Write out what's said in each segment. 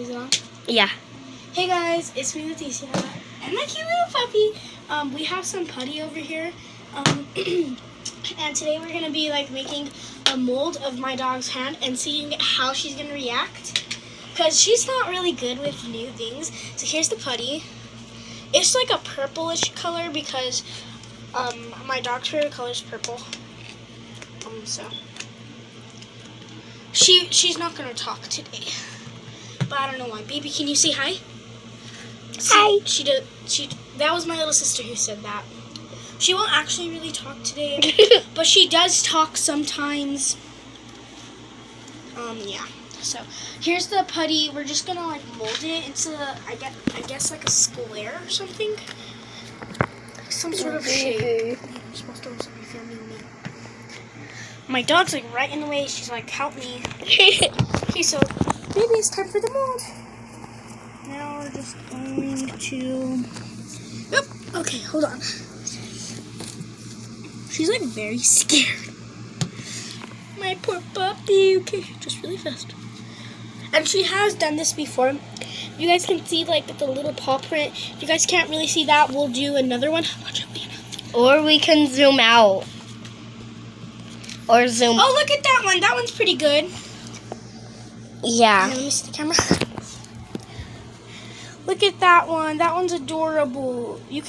Is it on? Yeah. Hey guys, it's me, Leticia, and my cute little puppy. We have some putty over here, and today we're gonna be like making a mold of my dog's hand and seeing how she's gonna react. Cause she's not really good with new things. So here's the putty. It's like a purplish color because my dog's favorite color is purple. So she's not gonna talk today. But I don't know why. Baby, can you say hi? Hi. That was my little sister who said that. She won't actually really talk today, but she does talk sometimes. Yeah. So here's the putty. We're just gonna like mold it into I guess like a square or something. Some sort of shape. You're supposed to also be filming me. My dog's like right in the way. She's like, help me. Okay, so baby, it's time for the mold. Now we're just going to... Oop, okay, hold on. She's like very scared. My poor puppy. Okay, just really fast. And she has done this before. You guys can see like the little paw print. If you guys can't really see that, we'll do another one. Watch out, Lena. Or we can zoom out. Or zoom. Oh, look at that one. That one's pretty good. Yeah. Let me see the camera. Look at that one. That one's adorable. You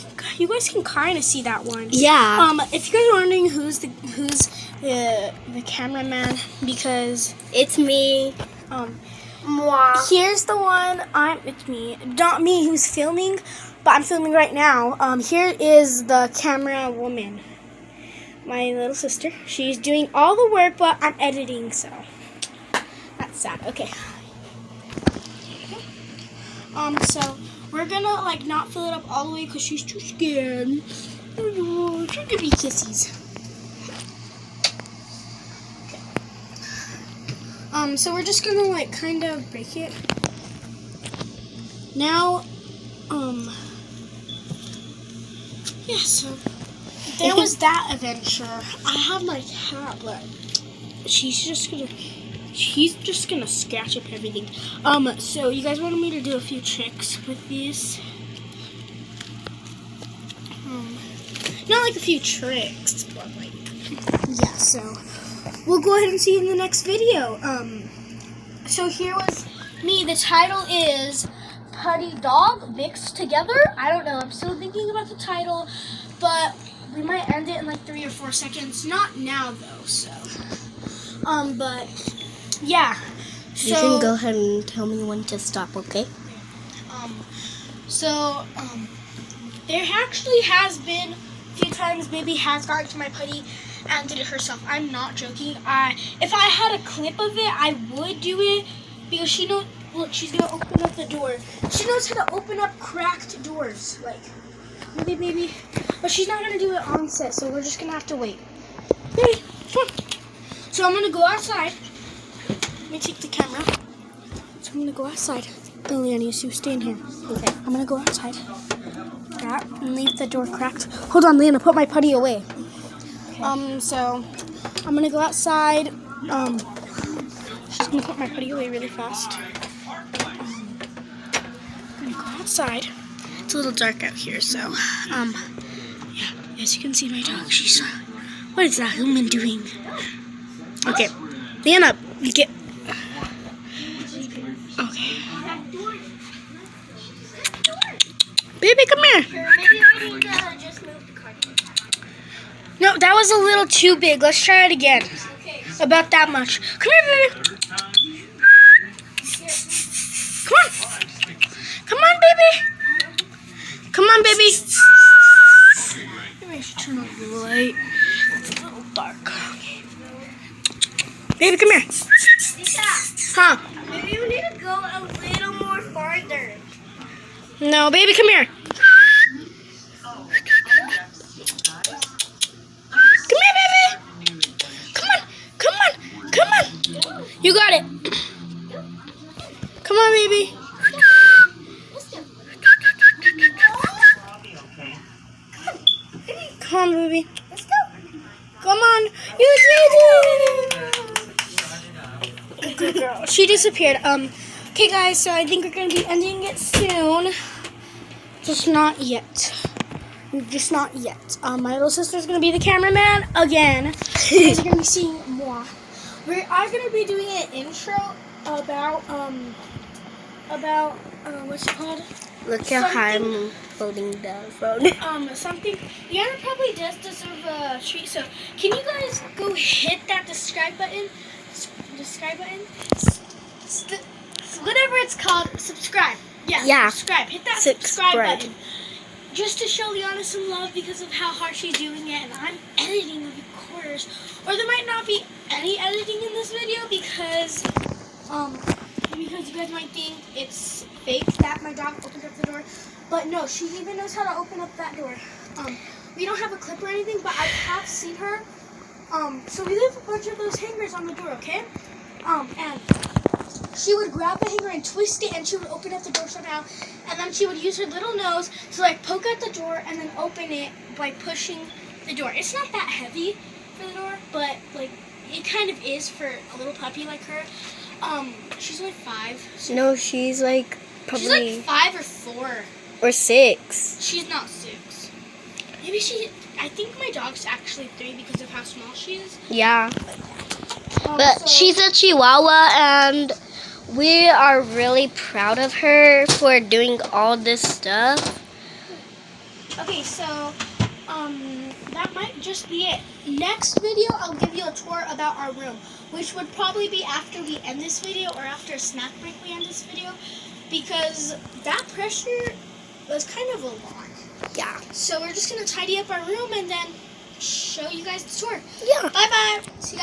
guys can kind of see that one. Yeah. If you guys are wondering who's the cameraman, because It's me. Mwah. here's the one. It's me. Not me who's filming, but I'm filming right now. Here is the camera woman. My little sister. She's doing all the work, but I'm editing, so that's sad. Okay. So we're gonna like not fill it up all the way because she's too scared. Oh, she'll give me kissies. Okay. So we're just gonna like kind of break it. Now, yeah. So there was that adventure. I have my cat, but she's just gonna scratch up everything. So you guys wanted me to do a few tricks with these. Not like a few tricks, but like, yeah, so we'll go ahead and see you in the next video. So here was me. The title is Putty Dog Mixed Together. I don't know, I'm still thinking about the title, but we might end it in like 3 or 4 seconds. Not now though, so. But yeah. So, You can go ahead and tell me when to stop, okay? There actually has been a few times Baby has gotten to my putty and did it herself. I'm not joking. If I had a clip of it, I would do it because she knows. Look, she's gonna open up the door. She knows how to open up cracked doors, like really, baby. But she's not gonna do it on set, so we're just gonna have to wait. Baby, come on. So I'm gonna go outside. Let me take the camera. So I'm gonna go outside. Liliana, you stay in here. Okay. I'm gonna go outside. That and leave the door cracked. Hold on, Lena, put my putty away. Okay. So I'm gonna go outside. She's gonna put my putty away really fast. I'm gonna go outside. It's a little dark out here, so yeah. As you can see, my dog. What is that human doing? Okay, Lena, get. Okay. Baby, come here. No, that was a little too big. Let's try it again. About that much. Come here, baby. Come on. Come on, baby. Come on, baby. Maybe I should turn on the light. It's a little dark. Baby, come here. Huh? Maybe you need to go a little more farther. No, baby, come here. Come here, baby. Come on. Come on. Come on. You got it. Come on, baby. Come on, baby. Let's go. Come on. You did it. Good girl. She disappeared. Okay. Okay, guys, so I think we're going to be ending it soon. Just not yet. Just not yet. My little sister's going to be the cameraman again. You guys are going to be seeing more. We are going to be doing an intro about what's it called? Look how high I'm holding the phone. Something. Liana probably does deserve a treat. So, can you guys go hit that subscribe button? Whatever it's called, subscribe. Yeah. Subscribe. Hit that subscribe button. Just to show Liana some love because of how hard she's doing it, and I'm editing the recorders. Or there might not be any editing in this video because you guys might think it's fake that my dog opened up the door. But no, she even knows how to open up that door. We don't have a clip or anything, but I have seen her. So we leave a bunch of those hangers on the door, okay? And she would grab the hanger and twist it, and she would open up the door somehow. And then she would use her little nose to like poke out the door and then open it by pushing the door. It's not that heavy for the door, but like it kind of is for a little puppy like her. She's only 5. So No, she's like probably. She's like 5 or 4. Or 6. She's not 6. Maybe I think my dog's actually 3 because of how small she is. Yeah. But she's a Chihuahua, and we are really proud of her for doing all this stuff. Okay, so that might just be it. Next video, I'll give you a tour about our room, which would probably be after we end this video or after a snack break we end this video, because that pressure was kind of a lot. Yeah. So we're just going to tidy up our room and then show you guys the tour. Yeah. Bye-bye. See you guys.